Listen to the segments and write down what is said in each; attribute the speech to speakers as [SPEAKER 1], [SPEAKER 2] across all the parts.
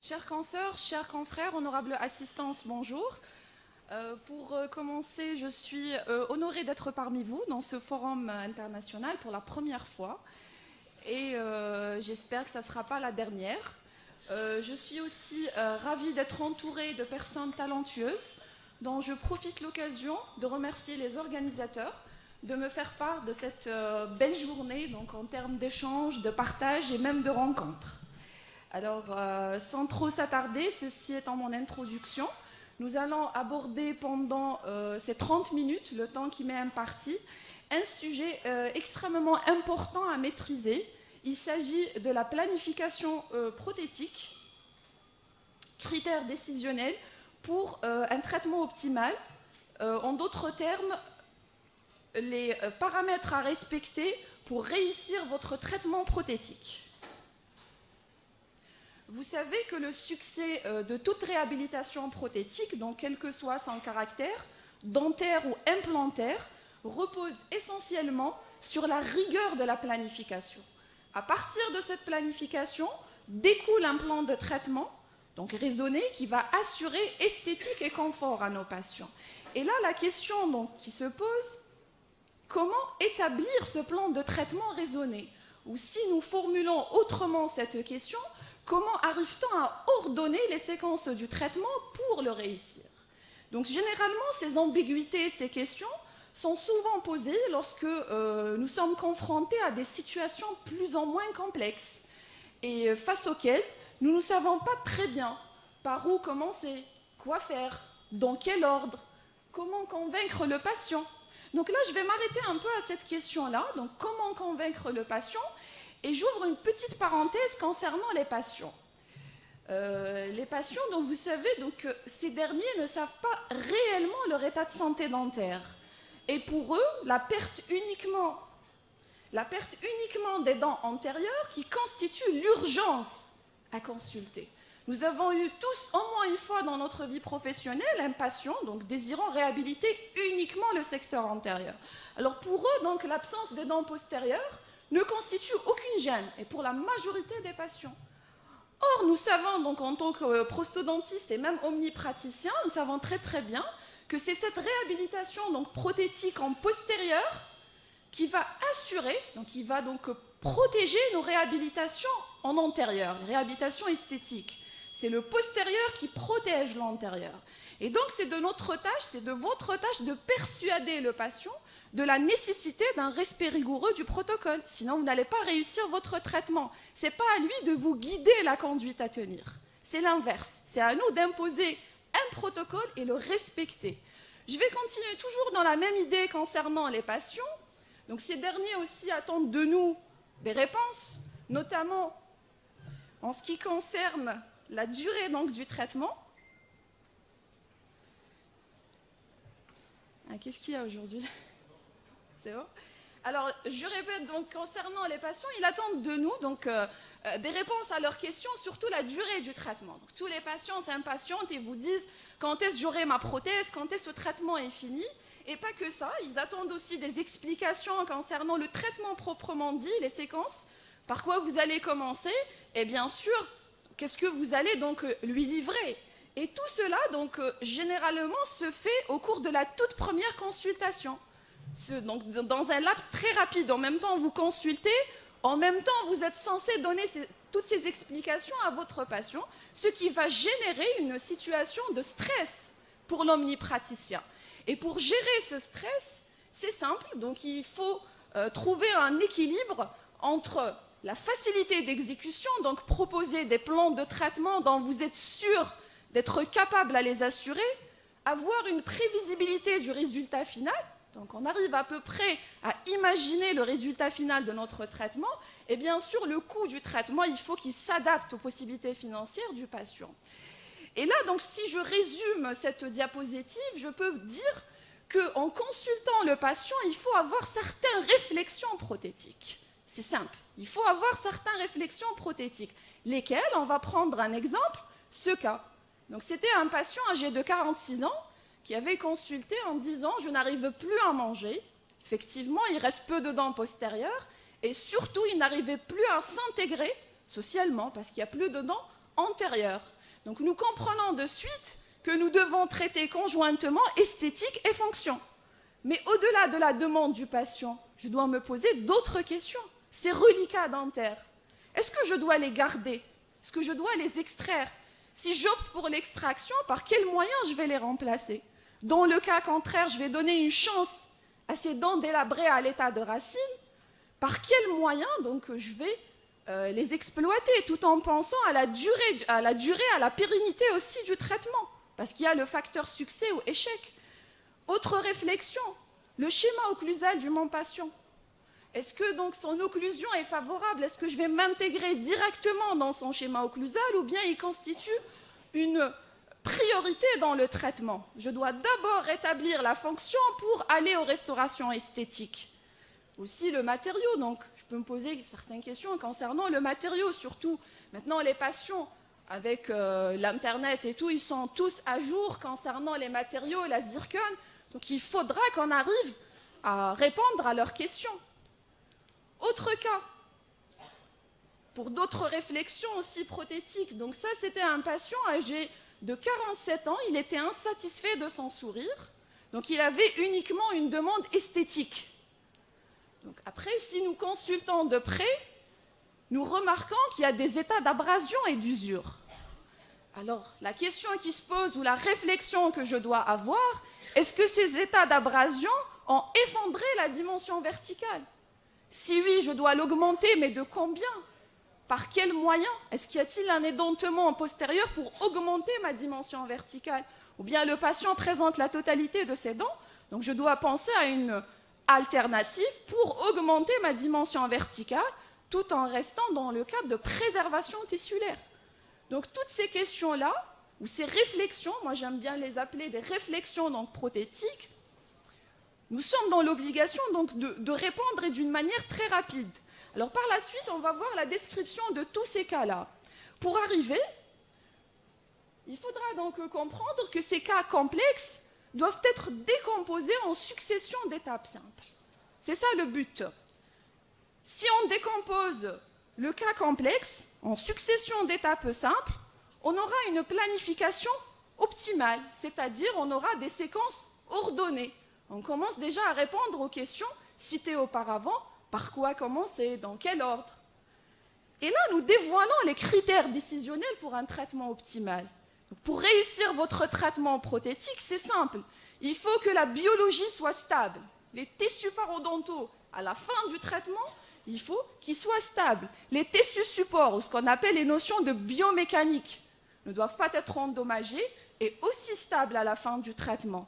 [SPEAKER 1] Chers consoeurs, chers confrères, honorable assistance, bonjour. Pour commencer, je suis honorée d'être parmi vous dans ce forum international pour la première fois et j'espère que ça ne sera pas la dernière. Je suis aussi ravie d'être entourée de personnes talentueuses dont je profite l'occasion de remercier les organisateurs de me faire part de cette belle journée, donc en termes d'échanges, de partage et même de rencontres. Alors, sans trop s'attarder, ceci étant mon introduction, nous allons aborder pendant ces 30 minutes, le temps qui m'est imparti, un sujet extrêmement important à maîtriser. Il s'agit de la planification prothétique, critères décisionnels pour un traitement optimal. En d'autres termes, les paramètres à respecter pour réussir votre traitement prothétique. Vous savez que le succès de toute réhabilitation prothétique, donc quel que soit son caractère, dentaire ou implantaire, repose essentiellement sur la rigueur de la planification. À partir de cette planification, découle un plan de traitement, donc raisonné, qui va assurer esthétique et confort à nos patients. Et là, la question donc, qui se pose, comment établir ce plan de traitement raisonné? Ou si nous formulons autrement cette question, comment arrive-t-on à ordonner les séquences du traitement pour le réussir? Donc généralement, ces ambiguïtés, ces questions sont souvent posées lorsque nous sommes confrontés à des situations plus ou moins complexes et face auxquelles nous ne savons pas très bien par où commencer, quoi faire, dans quel ordre, comment convaincre le patient. Donc là, je vais m'arrêter un peu à cette question-là, donc comment convaincre le patient? Et j'ouvre une petite parenthèse concernant les patients. Les patients, donc vous savez, donc, ces derniers ne savent pas réellement leur état de santé dentaire. Et pour eux, la perte uniquement des dents antérieures qui constitue l'urgence à consulter. Nous avons eu tous, au moins une fois dans notre vie professionnelle, un patient donc, désirant réhabiliter uniquement le secteur antérieur. Alors pour eux, donc, l'absence des dents postérieures ne constitue aucune gêne, et pour la majorité des patients. Or, nous savons, donc, en tant que prosthodontiste et même omnipraticien, nous savons très très bien que c'est cette réhabilitation donc, prothétique en postérieur qui va assurer, donc qui va donc protéger nos réhabilitations en antérieur, les réhabilitations esthétiques. C'est le postérieur qui protège l'antérieur. Et donc, c'est de notre tâche, c'est de votre tâche de persuader le patient de la nécessité d'un respect rigoureux du protocole. Sinon, vous n'allez pas réussir votre traitement. Ce n'est pas à lui de vous guider la conduite à tenir. C'est l'inverse. C'est à nous d'imposer un protocole et le respecter. Je vais continuer toujours dans la même idée concernant les patients. Donc, ces derniers aussi attendent de nous des réponses, notamment en ce qui concerne la durée donc, du traitement. Ah, qu'est-ce qu'il y a aujourd'hui ? C'est bon. Alors, je répète, donc, concernant les patients, ils attendent de nous donc, des réponses à leurs questions, surtout la durée du traitement. Donc, tous les patients s'impatientent et vous disent quand est-ce que j'aurai ma prothèse, quand est-ce que le traitement est fini. Et pas que ça, ils attendent aussi des explications concernant le traitement proprement dit, les séquences, par quoi vous allez commencer, et bien sûr, qu'est-ce que vous allez donc lui livrer. Et tout cela, donc, généralement, se fait au cours de la toute première consultation. Donc, dans un laps très rapide, en même temps vous consultez, en même temps vous êtes censé donner toutes ces explications à votre patient, ce qui va générer une situation de stress pour l'omnipraticien. Et pour gérer ce stress, c'est simple, donc il faut trouver un équilibre entre la facilité d'exécution, donc proposer des plans de traitement dont vous êtes sûr d'être capable à les assurer, avoir une prévisibilité du résultat final. Donc on arrive à peu près à imaginer le résultat final de notre traitement. Et bien sûr, le coût du traitement, il faut qu'il s'adapte aux possibilités financières du patient. Et là, donc, si je résume cette diapositive, je peux dire qu'en consultant le patient, il faut avoir certaines réflexions prothétiques. C'est simple, il faut avoir certaines réflexions prothétiques. Lesquelles? On va prendre un exemple, ce cas. Donc c'était un patient âgé de 46 ans qui avait consulté en disant « je n'arrive plus à manger ». Effectivement, il reste peu de dents postérieures et surtout, il n'arrivait plus à s'intégrer socialement parce qu'il n'y a plus de dents antérieure. Donc nous comprenons de suite que nous devons traiter conjointement esthétique et fonction. Mais au-delà de la demande du patient, je dois me poser d'autres questions. Ces reliquats dentaires, est-ce que je dois les garder? Est-ce que je dois les extraire? Si j'opte pour l'extraction, par quels moyens je vais les remplacer? Dans le cas contraire, je vais donner une chance à ces dents délabrées à l'état de racine. Par quels moyens donc je vais les exploiter, tout en pensant à la durée, à la pérennité aussi du traitement, parce qu'il y a le facteur succès ou échec. Autre réflexion, le schéma occlusal du mon patient. Est-ce que donc son occlusion est favorable? Est-ce que je vais m'intégrer directement dans son schéma occlusal ou bien il constitue une priorité dans le traitement? Je dois d'abord rétablir la fonction pour aller aux restaurations esthétiques. Aussi le matériau, donc je peux me poser certaines questions concernant le matériau, surtout maintenant les patients avec l'internet et tout, ils sont tous à jour concernant les matériaux, la zircone, donc il faudra qu'on arrive à répondre à leurs questions. Autre cas, pour d'autres réflexions aussi prothétiques, donc ça c'était un patient âgé de 47 ans, il était insatisfait de son sourire, donc il avait uniquement une demande esthétique. Donc après, si nous consultons de près, nous remarquons qu'il y a des états d'abrasion et d'usure. Alors, la question qui se pose ou la réflexion que je dois avoir, est-ce que ces états d'abrasion ont effondré la dimension verticale? Si oui, je dois l'augmenter, mais de combien? Par quels moyens? Est-ce qu'il y a-t-il un édentement postérieur pour augmenter ma dimension verticale? Ou bien le patient présente la totalité de ses dents, donc je dois penser à une alternative pour augmenter ma dimension verticale tout en restant dans le cadre de préservation tissulaire. Donc toutes ces questions-là, ou ces réflexions, moi j'aime bien les appeler des réflexions donc, prothétiques, nous sommes dans l'obligation donc de répondre et d'une manière très rapide. Alors par la suite, on va voir la description de tous ces cas-là. Pour arriver, il faudra donc comprendre que ces cas complexes doivent être décomposés en succession d'étapes simples. C'est ça le but. Si on décompose le cas complexe en succession d'étapes simples, on aura une planification optimale, c'est-à-dire on aura des séquences ordonnées. On commence déjà à répondre aux questions citées auparavant, par quoi commencer, dans quel ordre. Et là, nous dévoilons les critères décisionnels pour un traitement optimal. Donc, pour réussir votre traitement prothétique, c'est simple. Il faut que la biologie soit stable. Les tissus parodontaux, à la fin du traitement, il faut qu'ils soient stables. Les tissus supports, ou ce qu'on appelle les notions de biomécanique, ne doivent pas être endommagés et aussi stables à la fin du traitement.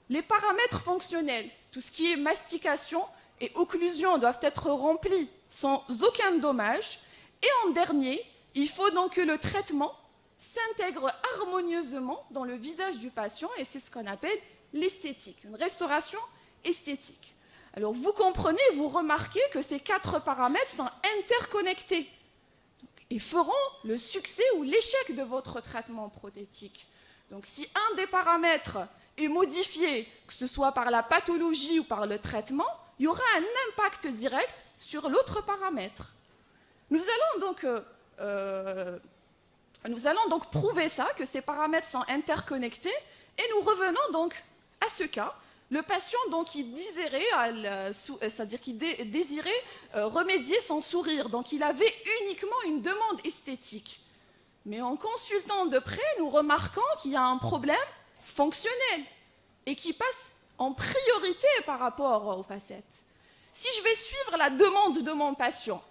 [SPEAKER 1] Les paramètres fonctionnels, tout ce qui est mastication et occlusion, doivent être remplis sans aucun dommage. Et en dernier, il faut donc que le traitement s'intègre harmonieusement dans le visage du patient, et c'est ce qu'on appelle l'esthétique, une restauration esthétique. Alors vous comprenez, vous remarquez que ces 4 paramètres sont interconnectés et feront le succès ou l'échec de votre traitement prothétique. Donc si un des paramètres est modifié, que ce soit par la pathologie ou par le traitement, il y aura un impact direct sur l'autre paramètre. Nous allons donc prouver ça, que ces paramètres sont interconnectés, et nous revenons donc à ce cas. Le patient donc qui désirait, c'est-à-dire qui désirait remédier son sourire, donc il avait uniquement une demande esthétique. Mais en consultant de près, nous remarquons qu'il y a un problème fonctionnel et qui passe en priorité par rapport aux facettes. Si je vais suivre la demande de mon patient,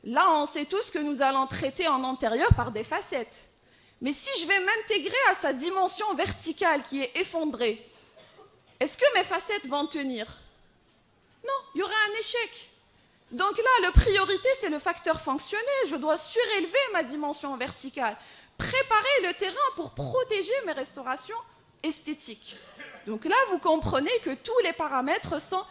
[SPEAKER 1] là on sait tous que nous allons traiter en antérieur par des facettes. Mais si je vais m'intégrer à sa dimension verticale qui est effondrée, est-ce que mes facettes vont tenir? Non, il y aura un échec. Donc là, la priorité, c'est le facteur fonctionnel. Je dois surélever ma dimension verticale, préparer le terrain pour protéger mes restaurations esthétiques. Donc là, vous comprenez que tous les paramètres sont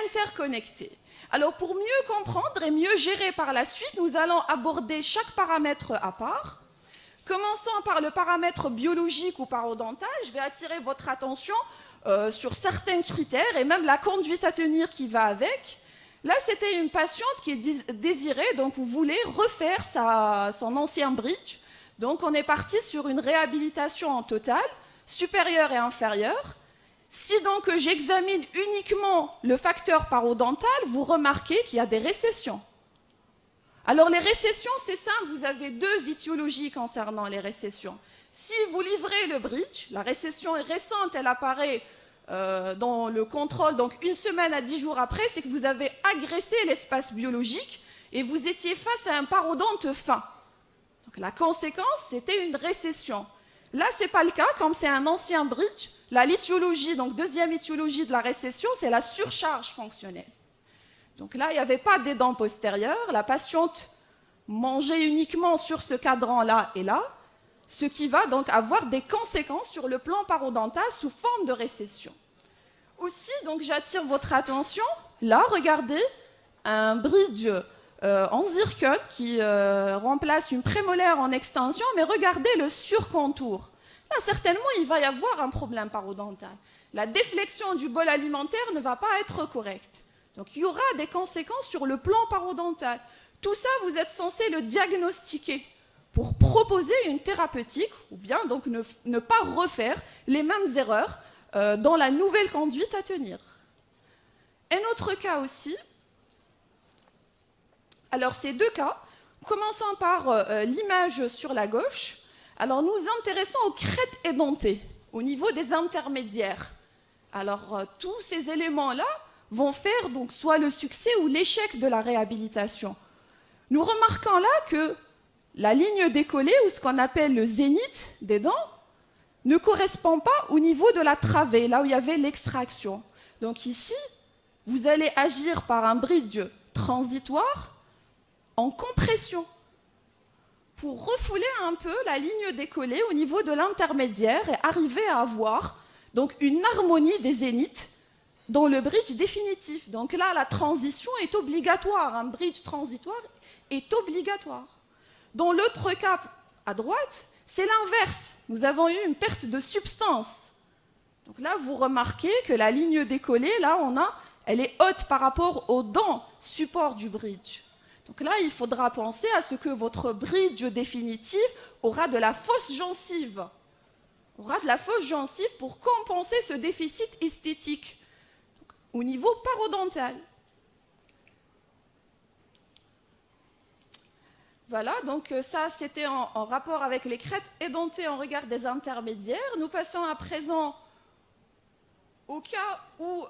[SPEAKER 1] interconnectés. Alors pour mieux comprendre et mieux gérer par la suite, nous allons aborder chaque paramètre à part. Commençons par le paramètre biologique ou parodontal. Je vais attirer votre attention sur certains critères et même la conduite à tenir qui va avec. Là, c'était une patiente qui désirait, donc vous voulez refaire son ancien bridge. Donc on est parti sur une réhabilitation en total, supérieure et inférieure. Si donc j'examine uniquement le facteur parodontal, vous remarquez qu'il y a des récessions. Alors les récessions, c'est simple, vous avez deux étiologies concernant les récessions. Si vous livrez le bridge, la récession est récente, elle apparaît dans le contrôle, donc 1 semaine à 10 jours après, c'est que vous avez agressé l'espace biologique et vous étiez face à un parodonte fin. Donc la conséquence, c'était une récession. Là, ce n'est pas le cas, comme c'est un ancien bridge, la l'étiologie, donc deuxième étiologie de la récession, c'est la surcharge fonctionnelle. Donc là, il n'y avait pas des dents postérieures, la patiente mangeait uniquement sur ce cadran-là et là, ce qui va donc avoir des conséquences sur le plan parodontal sous forme de récession. Aussi, donc j'attire votre attention, là, regardez, un bridge en zircone qui remplace une prémolaire en extension, mais regardez le surcontour. Là, certainement, il va y avoir un problème parodontal. La déflexion du bol alimentaire ne va pas être correcte. Donc, il y aura des conséquences sur le plan parodontal. Tout ça, vous êtes censé le diagnostiquer pour proposer une thérapeutique ou bien donc ne pas refaire les mêmes erreurs dans la nouvelle conduite à tenir. Un autre cas aussi, alors ces deux cas, commençons par l'image sur la gauche. Alors nous intéressons aux crêtes édentées, au niveau des intermédiaires. Alors tous ces éléments-là vont faire donc soit le succès ou l'échec de la réhabilitation. Nous remarquons là que la ligne décollée, ou ce qu'on appelle le zénith des dents, ne correspond pas au niveau de la travée, là où il y avait l'extraction. Donc ici, vous allez agir par un bridge transitoire en compression pour refouler un peu la ligne décollée au niveau de l'intermédiaire et arriver à avoir donc une harmonie des zéniths dans le bridge définitif. Donc là, la transition est obligatoire. Un bridge transitoire est obligatoire. Dans l'autre cas, à droite, c'est l'inverse. Nous avons eu une perte de substance. Donc là, vous remarquez que la ligne décollée, là, elle est haute par rapport aux dents support du bridge. Donc là, il faudra penser à ce que votre bridge définitif aura de la fausse gencive. Aura de la fausse gencive pour compenser ce déficit esthétique au niveau parodontal. Voilà, donc ça c'était en rapport avec les crêtes édentées en regard des intermédiaires. Nous passons à présent au cas où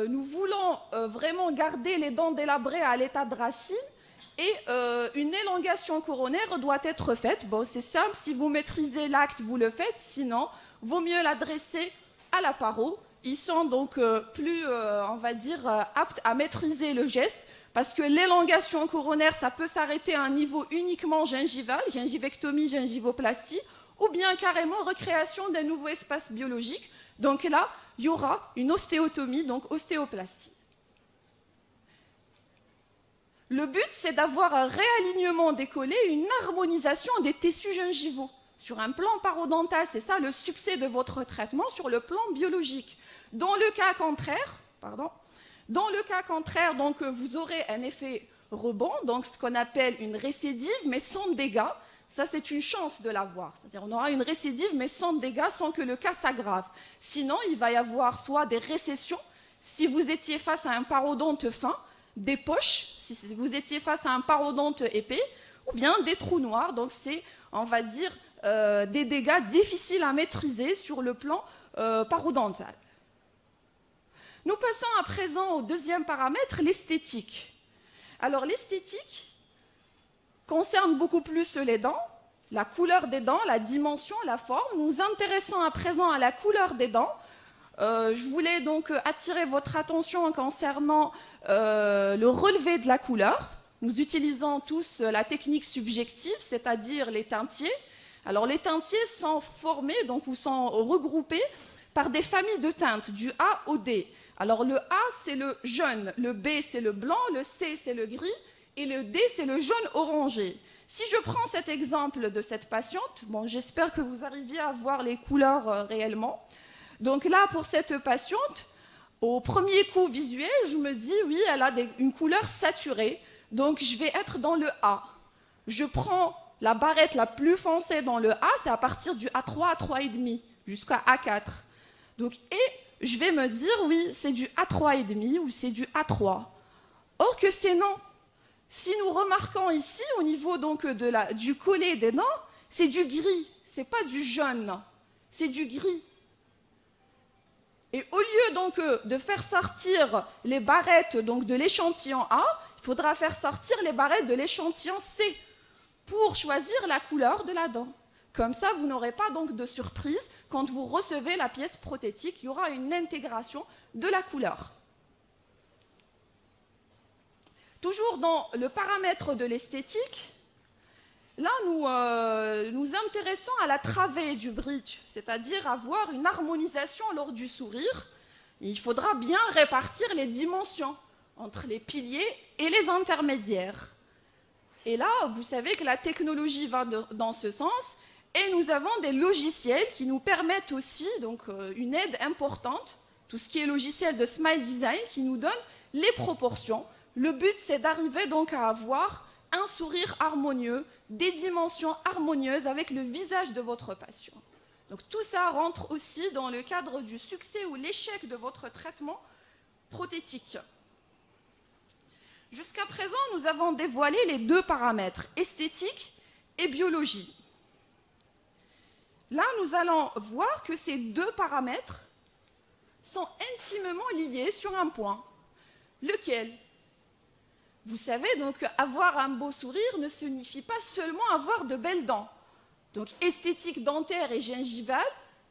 [SPEAKER 1] nous voulons vraiment garder les dents délabrées à l'état de racine et une élongation coronaire doit être faite. Bon, c'est simple, si vous maîtrisez l'acte, vous le faites, sinon, vaut mieux l'adresser à la paro. Ils sont donc plus, on va dire, aptes à maîtriser le geste, parce que l'élongation coronaire, ça peut s'arrêter à un niveau uniquement gingival, gingivectomie, gingivoplastie, ou bien carrément recréation d'un nouveau espace biologique. Donc là, il y aura une ostéotomie, donc ostéoplastie. Le but, c'est d'avoir un réalignement décollé, une harmonisation des tissus gingivaux. Sur un plan parodontal, c'est ça le succès de votre traitement sur le plan biologique. Dans le cas contraire, donc, vous aurez un effet rebond, donc ce qu'on appelle une récidive, mais sans dégâts. Ça, c'est une chance de l'avoir. C'est-à-dire on aura une récidive, mais sans dégâts, sans que le cas s'aggrave. Sinon, il va y avoir soit des récessions, si vous étiez face à un parodonte fin, des poches, si vous étiez face à un parodonte épais, ou bien des trous noirs. Donc, c'est, on va dire, des dégâts difficiles à maîtriser sur le plan parodontal. Nous passons à présent au deuxième paramètre, l'esthétique. Alors l'esthétique concerne beaucoup plus les dents, la couleur des dents, la dimension, la forme. Nous nous intéressons à présent à la couleur des dents. Je voulais donc attirer votre attention concernant le relevé de la couleur. Nous utilisons tous la technique subjective, c'est-à-dire les teintiers. Alors les teintiers sont formés donc, ou sont regroupés par des familles de teintes, du A au D. Alors le A, c'est le jaune, le B, c'est le blanc, le C, c'est le gris, et le D, c'est le jaune orangé. Si je prends cet exemple de cette patiente, bon, j'espère que vous arriviez à voir les couleurs réellement. Donc là, pour cette patiente, au premier coup visuel, je me dis, oui, elle a une couleur saturée, donc je vais être dans le A. Je prends la barrette la plus foncée dans le A, c'est à partir du A3, A3,5 jusqu'à A4. Donc, et je vais me dire, oui, c'est du A3,5 ou c'est du A3. Or que c'est non. Si nous remarquons ici, au niveau donc du collet des dents, c'est du gris, c'est pas du jaune, c'est du gris. Et au lieu donc de faire sortir les barrettes donc, de l'échantillon A, il faudra faire sortir les barrettes de l'échantillon C pour choisir la couleur de la dent. Comme ça, vous n'aurez pas donc de surprise quand vous recevez la pièce prothétique, il y aura une intégration de la couleur. Toujours dans le paramètre de l'esthétique, là nous intéressons à la travée du bridge, c'est-à-dire avoir une harmonisation lors du sourire. Il faudra bien répartir les dimensions entre les piliers et les intermédiaires. Et là, vous savez que la technologie va dans ce sens et nous avons des logiciels qui nous permettent aussi donc, une aide importante, tout ce qui est logiciel de Smile Design qui nous donne les proportions. Le but, c'est d'arriver donc à avoir un sourire harmonieux, des dimensions harmonieuses avec le visage de votre patient. Donc tout ça rentre aussi dans le cadre du succès ou l'échec de votre traitement prothétique. Jusqu'à présent, nous avons dévoilé les deux paramètres, esthétique et biologie. Là, nous allons voir que ces deux paramètres sont intimement liés sur un point. Lequel ? Vous savez, donc, avoir un beau sourire ne signifie pas seulement avoir de belles dents. Donc, esthétique dentaire et gingivale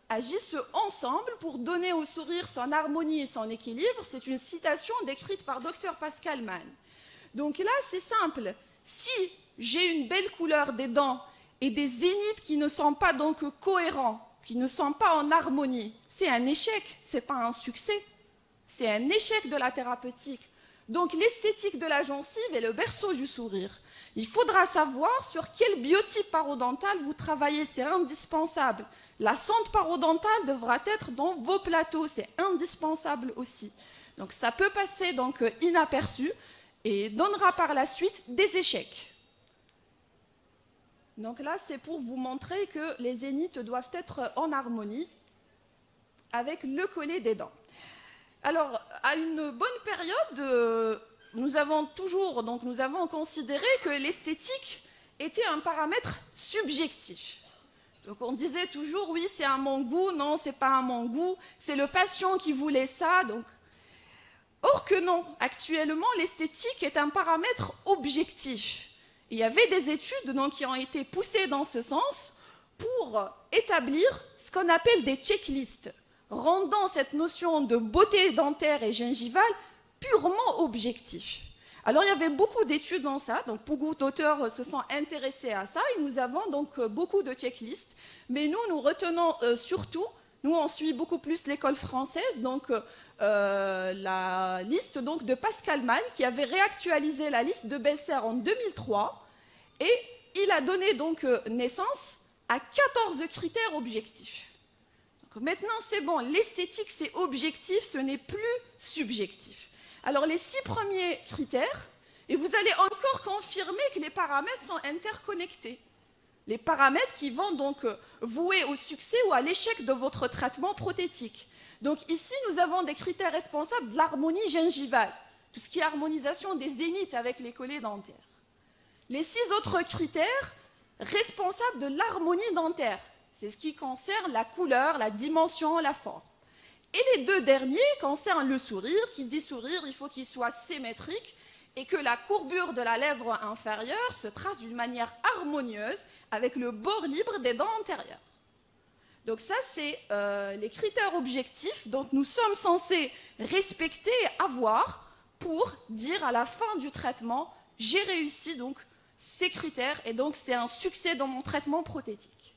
[SPEAKER 1] agissent ensemble pour donner au sourire son harmonie et son équilibre. C'est une citation décrite par Dr Pascal Mann. Donc là, c'est simple. Si j'ai une belle couleur des dents et des zéniths qui ne sont pas donc cohérents, qui ne sont pas en harmonie, c'est un échec, ce n'est pas un succès. C'est un échec de la thérapeutique. Donc l'esthétique de la gencive est le berceau du sourire. Il faudra savoir sur quel biotype parodontal vous travaillez, c'est indispensable. La sonde parodontale devra être dans vos plateaux, c'est indispensable aussi. Donc ça peut passer donc inaperçu et donnera par la suite des échecs. Donc là, c'est pour vous montrer que les zéniths doivent être en harmonie avec le collet des dents. Alors, à une bonne période, nous avons considéré que l'esthétique était un paramètre subjectif. Donc on disait toujours, oui, c'est à mon goût, non, c'est pas à mon goût, c'est le patient qui voulait ça. Donc... Or que non, actuellement, l'esthétique est un paramètre objectif. Il y avait des études donc, qui ont été poussées dans ce sens pour établir ce qu'on appelle des checklists, rendant cette notion de beauté dentaire et gingivale purement objective. Alors, il y avait beaucoup d'études dans ça, donc beaucoup d'auteurs se sont intéressés à ça, et nous avons donc beaucoup de checklists, mais nous retenons surtout, nous on suit beaucoup plus l'école française, donc la liste donc, de Pascal Mann, qui avait réactualisé la liste de Besser en 2003, et il a donné donc naissance à 14 critères objectifs. Donc, maintenant, c'est bon, l'esthétique, c'est objectif, ce n'est plus subjectif. Alors, les 6 premiers critères, et vous allez encore confirmer que les paramètres sont interconnectés. Les paramètres qui vont donc vouer au succès ou à l'échec de votre traitement prothétique. Donc ici, nous avons des critères responsables de l'harmonie gingivale, tout ce qui est harmonisation des zéniths avec les collets dentaires. Les 6 autres critères responsables de l'harmonie dentaire, c'est ce qui concerne la couleur, la dimension, la forme. Et les 2 derniers concernent le sourire. Qui dit sourire, il faut qu'il soit symétrique et que la courbure de la lèvre inférieure se trace d'une manière harmonieuse avec le bord libre des dents antérieures. Donc ça, c'est les critères objectifs dont nous sommes censés respecter et avoir pour dire à la fin du traitement, j'ai réussi donc ces critères et donc c'est un succès dans mon traitement prothétique.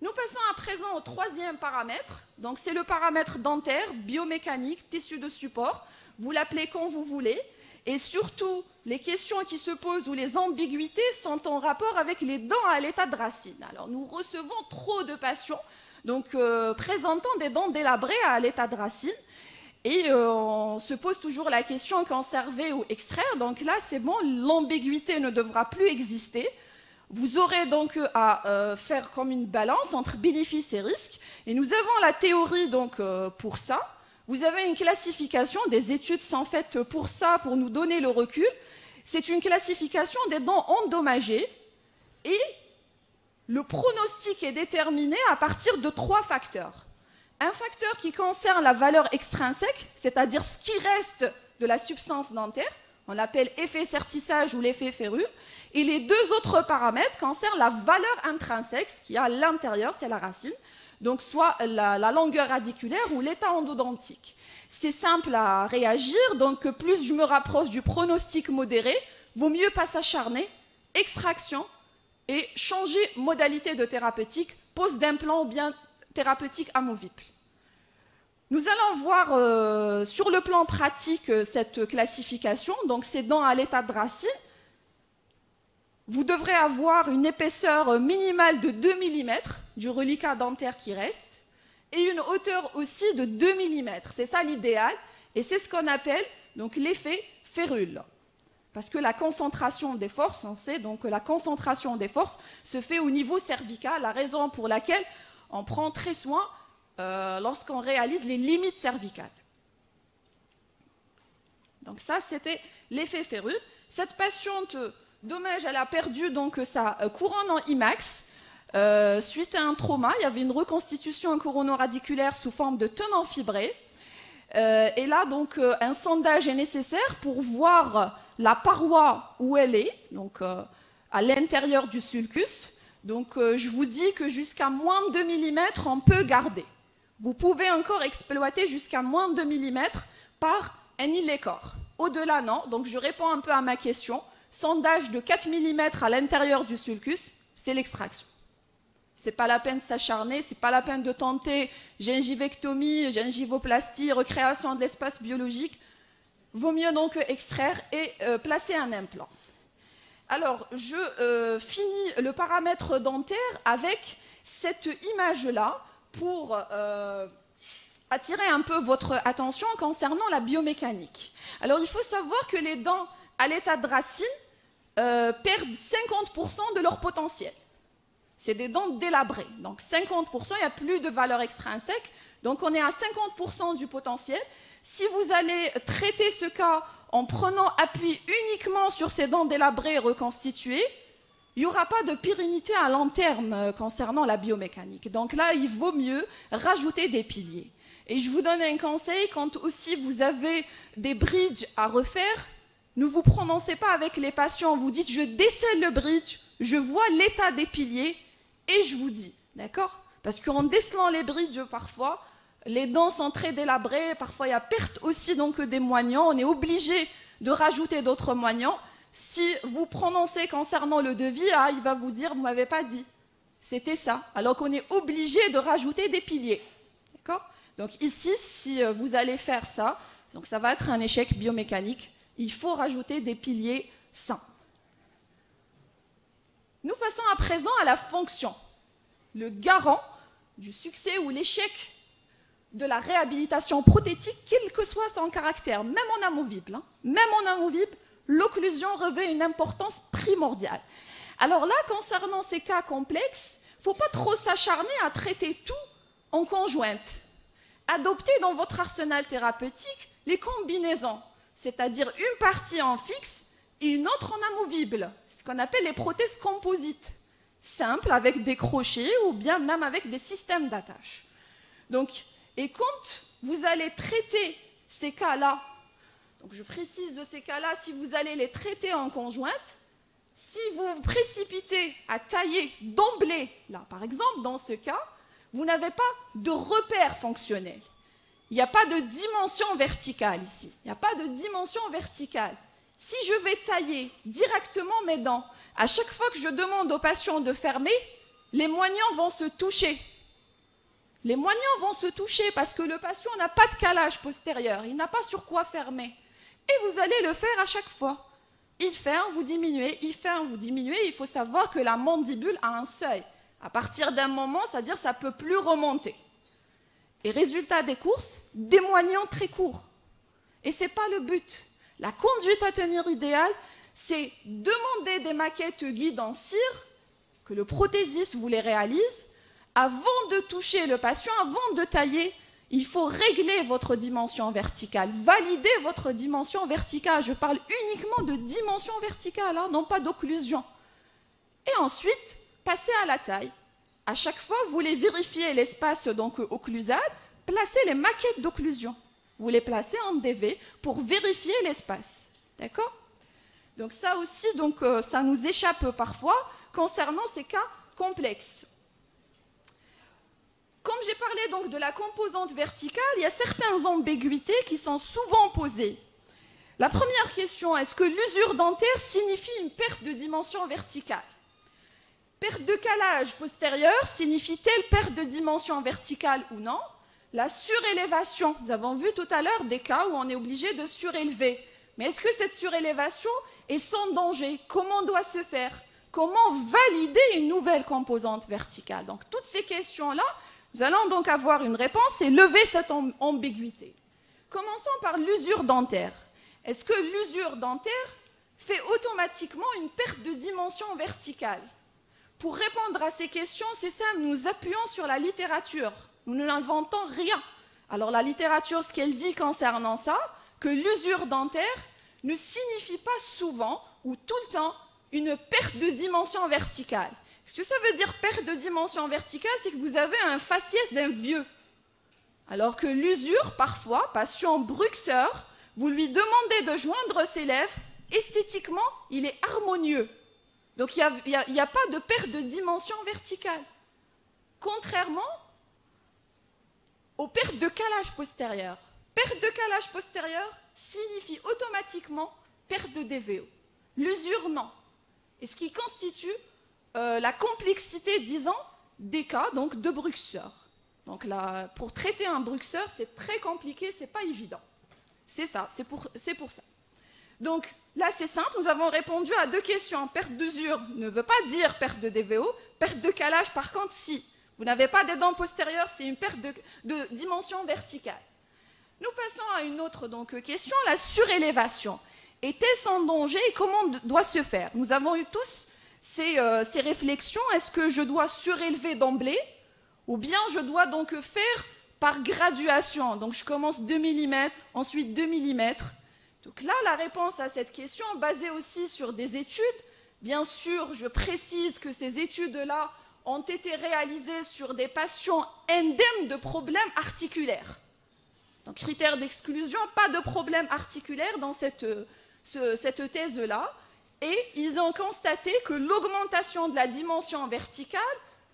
[SPEAKER 1] Nous passons à présent au 3e paramètre. Donc c'est le paramètre dentaire, biomécanique, tissu de support. Vous l'appelez quand vous voulez. Et surtout, les questions qui se posent ou les ambiguïtés sont en rapport avec les dents à l'état de racine. Alors, nous recevons trop de patients donc, présentant des dents délabrées à l'état de racine. Et on se pose toujours la question conserver ou extraire. Donc là, c'est bon, l'ambiguïté ne devra plus exister. Vous aurez donc à faire comme une balance entre bénéfices et risques. Et nous avons la théorie donc pour ça. Vous avez une classification, des études sont faites pour ça, pour nous donner le recul. C'est une classification des dents endommagées et le pronostic est déterminé à partir de 3 facteurs. Un facteur qui concerne la valeur extrinsèque, c'est-à-dire ce qui reste de la substance dentaire, on l'appelle effet sertissage ou l'effet férule, et les 2 autres paramètres concernent la valeur intrinsèque, ce qu'il y a à l'intérieur, c'est la racine, donc soit la longueur radiculaire ou l'état endodontique. C'est simple à réagir, donc plus je me rapproche du pronostic modéré, vaut mieux pas s'acharner, extraction et changer modalité de thérapeutique, pose d'implant ou bien thérapeutique amovible. Nous allons voir sur le plan pratique cette classification, donc c'est dents à l'état de racine. Vous devrez avoir une épaisseur minimale de 2 mm du reliquat dentaire qui reste et une hauteur aussi de 2 mm. C'est ça l'idéal et c'est ce qu'on appelle donc l'effet férule. Parce que la concentration des forces, on sait donc que la concentration des forces se fait au niveau cervical, la raison pour laquelle on prend très soin lorsqu'on réalise les limites cervicales. Donc ça, c'était l'effet férule. Cette patiente, dommage, elle a perdu donc sa couronne en IMAX suite à un trauma. Il y avait une reconstitution coronoradiculaire sous forme de tenant fibré. Et là, donc, un sondage est nécessaire pour voir la paroi où elle est, donc à l'intérieur du sulcus. Donc, je vous dis que jusqu'à moins de 2 mm, on peut garder. Vous pouvez encore exploiter jusqu'à moins de 2 mm par un illécor. Au-delà, non. Donc, je réponds un peu à ma question. Sondage de 4 mm à l'intérieur du sulcus, c'est l'extraction. C'est pas la peine de s'acharner, c'est pas la peine de tenter gingivectomie, gingivoplastie, recréation de l'espace biologique. Vaut mieux donc extraire et placer un implant. Alors, je finis le paramètre dentaire avec cette image-là pour attirer un peu votre attention concernant la biomécanique. Alors, il faut savoir que les dents à l'état de racine perdent 50% de leur potentiel. C'est des dents délabrées. Donc 50%, il n'y a plus de valeur extrinsèque. Donc on est à 50% du potentiel. Si vous allez traiter ce cas en prenant appui uniquement sur ces dents délabrées et reconstituées, il n'y aura pas de pérennité à long terme concernant la biomécanique. Donc là, il vaut mieux rajouter des piliers. Et je vous donne un conseil, quand aussi vous avez des bridges à refaire, ne vous prononcez pas avec les patients. Vous dites, je décèle le bridge, je vois l'état des piliers, et je vous dis, d'accord? Parce qu'en décelant les bridges, parfois, les dents sont très délabrées, parfois il y a perte aussi donc des moignons, on est obligé de rajouter d'autres moignons. Si vous prononcez concernant le devis, ah, il va vous dire, vous ne m'avez pas dit. C'était ça, alors qu'on est obligé de rajouter des piliers. D'accord? Donc ici, si vous allez faire ça, donc ça va être un échec biomécanique, il faut rajouter des piliers sains. Nous passons à présent à la fonction, le garant du succès ou l'échec de la réhabilitation prothétique, quel que soit son caractère, même en amovible. Même en amovible, l'occlusion revêt une importance primordiale. Alors là, concernant ces cas complexes, il ne faut pas trop s'acharner à traiter tout en conjointe. Adoptez dans votre arsenal thérapeutique les combinaisons, c'est-à-dire une partie en fixe et une autre en amovible, ce qu'on appelle les prothèses composites, simples avec des crochets ou bien même avec des systèmes d'attache. Donc, et quand vous allez traiter ces cas-là, donc je précise de ces cas-là, si vous allez les traiter en conjointe, si vous vous précipitez à tailler d'emblée, là par exemple, dans ce cas, vous n'avez pas de repère fonctionnel. Il n'y a pas de dimension verticale ici. Il n'y a pas de dimension verticale. Si je vais tailler directement mes dents, à chaque fois que je demande au patient de fermer, les moignons vont se toucher. Les moignons vont se toucher parce que le patient n'a pas de calage postérieur, il n'a pas sur quoi fermer. Et vous allez le faire à chaque fois. Il ferme, vous diminuez, il ferme, vous diminuez. Il faut savoir que la mandibule a un seuil. À partir d'un moment, c'est-à-dire que ça ne peut plus remonter. Et résultat des courses, des moignons très courts. Et ce n'est pas le but. La conduite à tenir idéale, c'est demander des maquettes guides en cire que le prothésiste vous les réalise, avant de toucher le patient, avant de tailler, il faut régler votre dimension verticale, valider votre dimension verticale. Je parle uniquement de dimension verticale, hein, non pas d'occlusion. Et ensuite, passer à la taille. À chaque fois, vous voulez vérifier l'espace donc occlusal, placez les maquettes d'occlusion. Vous les placez en DV pour vérifier l'espace. D'accord? Donc ça aussi, donc, ça nous échappe parfois concernant ces cas complexes. Comme j'ai parlé donc de la composante verticale, il y a certaines ambiguïtés qui sont souvent posées. La première question, est-ce que l'usure dentaire signifie une perte de dimension verticale? Perte de calage postérieur signifie-t-elle perte de dimension verticale ou non? La surélévation, nous avons vu tout à l'heure des cas où on est obligé de surélever. Mais est-ce que cette surélévation est sans danger? Comment doit se faire? Comment valider une nouvelle composante verticale? Donc toutes ces questions-là, nous allons donc avoir une réponse et lever cette ambiguïté. Commençons par l'usure dentaire. Est-ce que l'usure dentaire fait automatiquement une perte de dimension verticale? Pour répondre à ces questions, c'est simple, nous nous appuyons sur la littérature. Nous n'inventons rien. Alors la littérature, ce qu'elle dit concernant ça, que l'usure dentaire ne signifie pas souvent ou tout le temps une perte de dimension verticale. Ce que ça veut dire perte de dimension verticale, c'est que vous avez un faciès d'un vieux. Alors que l'usure, parfois, patient bruxeur, vous lui demandez de joindre ses lèvres, esthétiquement, il est harmonieux. Donc il n'y a pas de perte de dimension verticale. Contrairement aux pertes de calage postérieur. Perte de calage postérieur signifie automatiquement perte de DVO. L'usure, non. Et ce qui constitue la complexité, disons, des cas donc, de bruxeur. Donc là, pour traiter un bruxeur, c'est très compliqué, c'est pas évident. C'est ça, c'est pour ça. Donc là, c'est simple, nous avons répondu à deux questions. Perte d'usure ne veut pas dire perte de DVO. Perte de calage, par contre, si. Vous n'avez pas des dents postérieures, c'est une perte de dimension verticale. Nous passons à une autre donc, question, la surélévation. Est-elle sans danger et comment doit se faire? Nous avons eu tous ces réflexions. Est-ce que je dois surélever d'emblée ou bien je dois donc faire par graduation? Donc je commence 2 mm, ensuite 2 mm. Donc là, la réponse à cette question, basée aussi sur des études, bien sûr, je précise que ces études-là ont été réalisées sur des patients indemnes de problèmes articulaires. Donc critère d'exclusion, pas de problème articulaire dans cette thèse-là. Et ils ont constaté que l'augmentation de la dimension verticale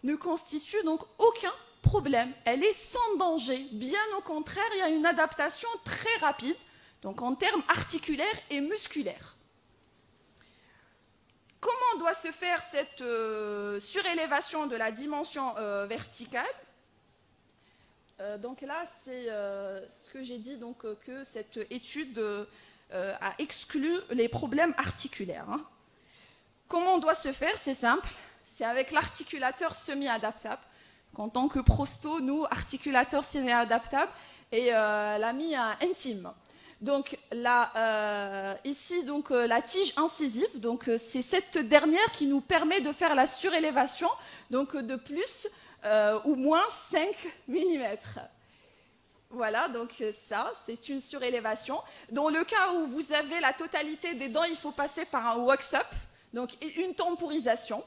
[SPEAKER 1] ne constitue donc aucun problème. Elle est sans danger. Bien au contraire, il y a une adaptation très rapide, donc en termes articulaires et musculaires. Comment doit se faire cette surélévation de la dimension verticale? Donc là, c'est ce que j'ai dit, donc, que cette étude a exclu les problèmes articulaires. Hein. Comment on doit se faire? C'est simple, c'est avec l'articulateur semi-adaptable. En tant que prosto, nous, articulateur semi-adaptable et l'ami intime. Donc là, ici, donc, la tige incisive, donc c'est cette dernière qui nous permet de faire la surélévation, donc de plus ou moins 5 mm. Voilà, donc ça, c'est une surélévation. Dans le cas où vous avez la totalité des dents, il faut passer par un wax-up, donc une temporisation.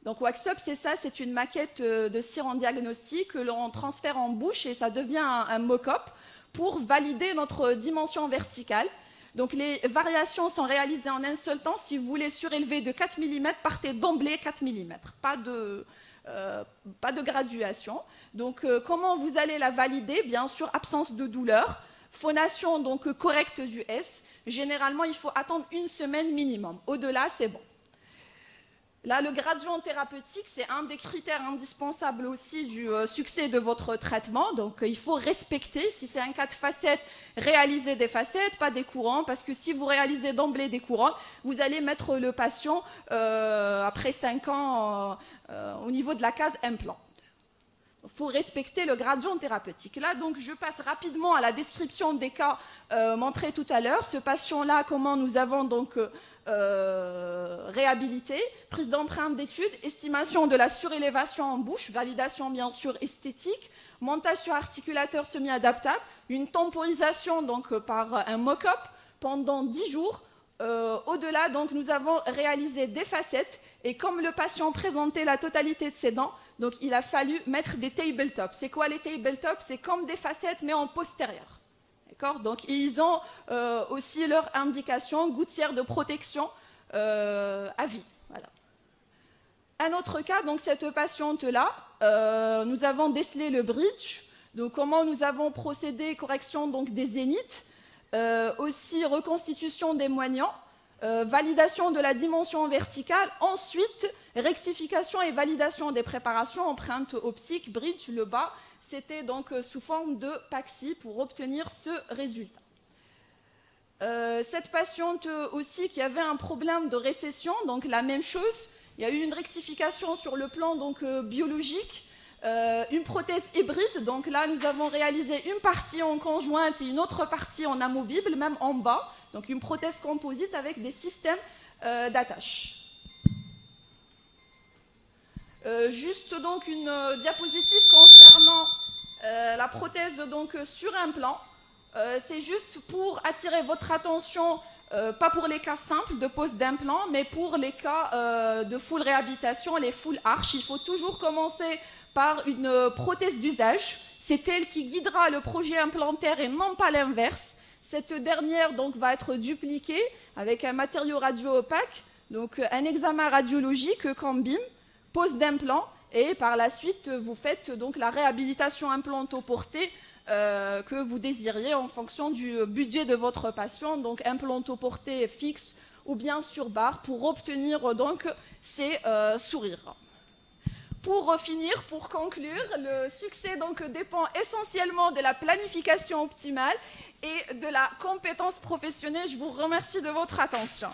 [SPEAKER 1] Donc wax-up, c'est ça, c'est une maquette de cire en diagnostic que l'on transfère en bouche et ça devient un mock-up pour valider notre dimension verticale. Donc les variations sont réalisées en un seul temps. Si vous voulez surélever de 4 mm, partez d'emblée 4 mm. Pas de graduation. Donc comment vous allez la valider? Bien sûr, absence de douleur, phonation donc correcte du S. Généralement, il faut attendre 1 semaine minimum. Au-delà, c'est bon. Là, le gradient thérapeutique, c'est un des critères indispensables aussi du succès de votre traitement. Donc, il faut respecter, si c'est un cas de facettes, réaliser des facettes, pas des courants, parce que si vous réalisez d'emblée des courants, vous allez mettre le patient, après 5 ans, au niveau de la case implant. Il faut respecter le gradient thérapeutique. Là, donc, je passe rapidement à la description des cas montrés tout à l'heure. Ce patient-là, comment nous avons donc réhabilité, prise d'empreinte d'étude, estimation de la surélévation en bouche, validation bien sûr esthétique, montage sur articulateur semi-adaptable, une temporisation donc par un mock-up pendant 10 jours. Au-delà, donc, nous avons réalisé des facettes et comme le patient présentait la totalité de ses dents, donc il a fallu mettre des tabletops. C'est quoi les tabletops? C'est comme des facettes mais en postérieur. D'accord? Donc ils ont aussi leur indication gouttière de protection à vie. Voilà. Un autre cas, donc cette patiente-là, nous avons décelé le bridge. Donc comment nous avons procédé, correction donc des zéniths, aussi reconstitution des moignons, validation de la dimension verticale, ensuite rectification et validation des préparations, empreinte optique, bridge, le bas, c'était donc sous forme de Paxi pour obtenir ce résultat. Cette patiente aussi qui avait un problème de récession, donc la même chose, il y a eu une rectification sur le plan donc, biologique, une prothèse hybride, donc là nous avons réalisé une partie en conjointe et une autre partie en amovible, même en bas, donc une prothèse composite avec des systèmes d'attache. Juste donc une diapositive concernant la prothèse donc, sur implant. C'est juste pour attirer votre attention, pas pour les cas simples de pose d'implant, mais pour les cas de full réhabilitation, les full arch. Il faut toujours commencer par une prothèse d'usage. C'est elle qui guidera le projet implantaire et non pas l'inverse. Cette dernière donc, va être dupliquée avec un matériau radio-opaque, donc un examen radiologique comme BIM, pose d'implant, et par la suite, vous faites donc la réhabilitation implantoportée que vous désiriez en fonction du budget de votre patient, donc implantoportée fixe ou bien sur barre, pour obtenir donc ces sourires. Pour finir, pour conclure, le succès donc dépend essentiellement de la planification optimale et de la compétence professionnelle. Je vous remercie de votre attention.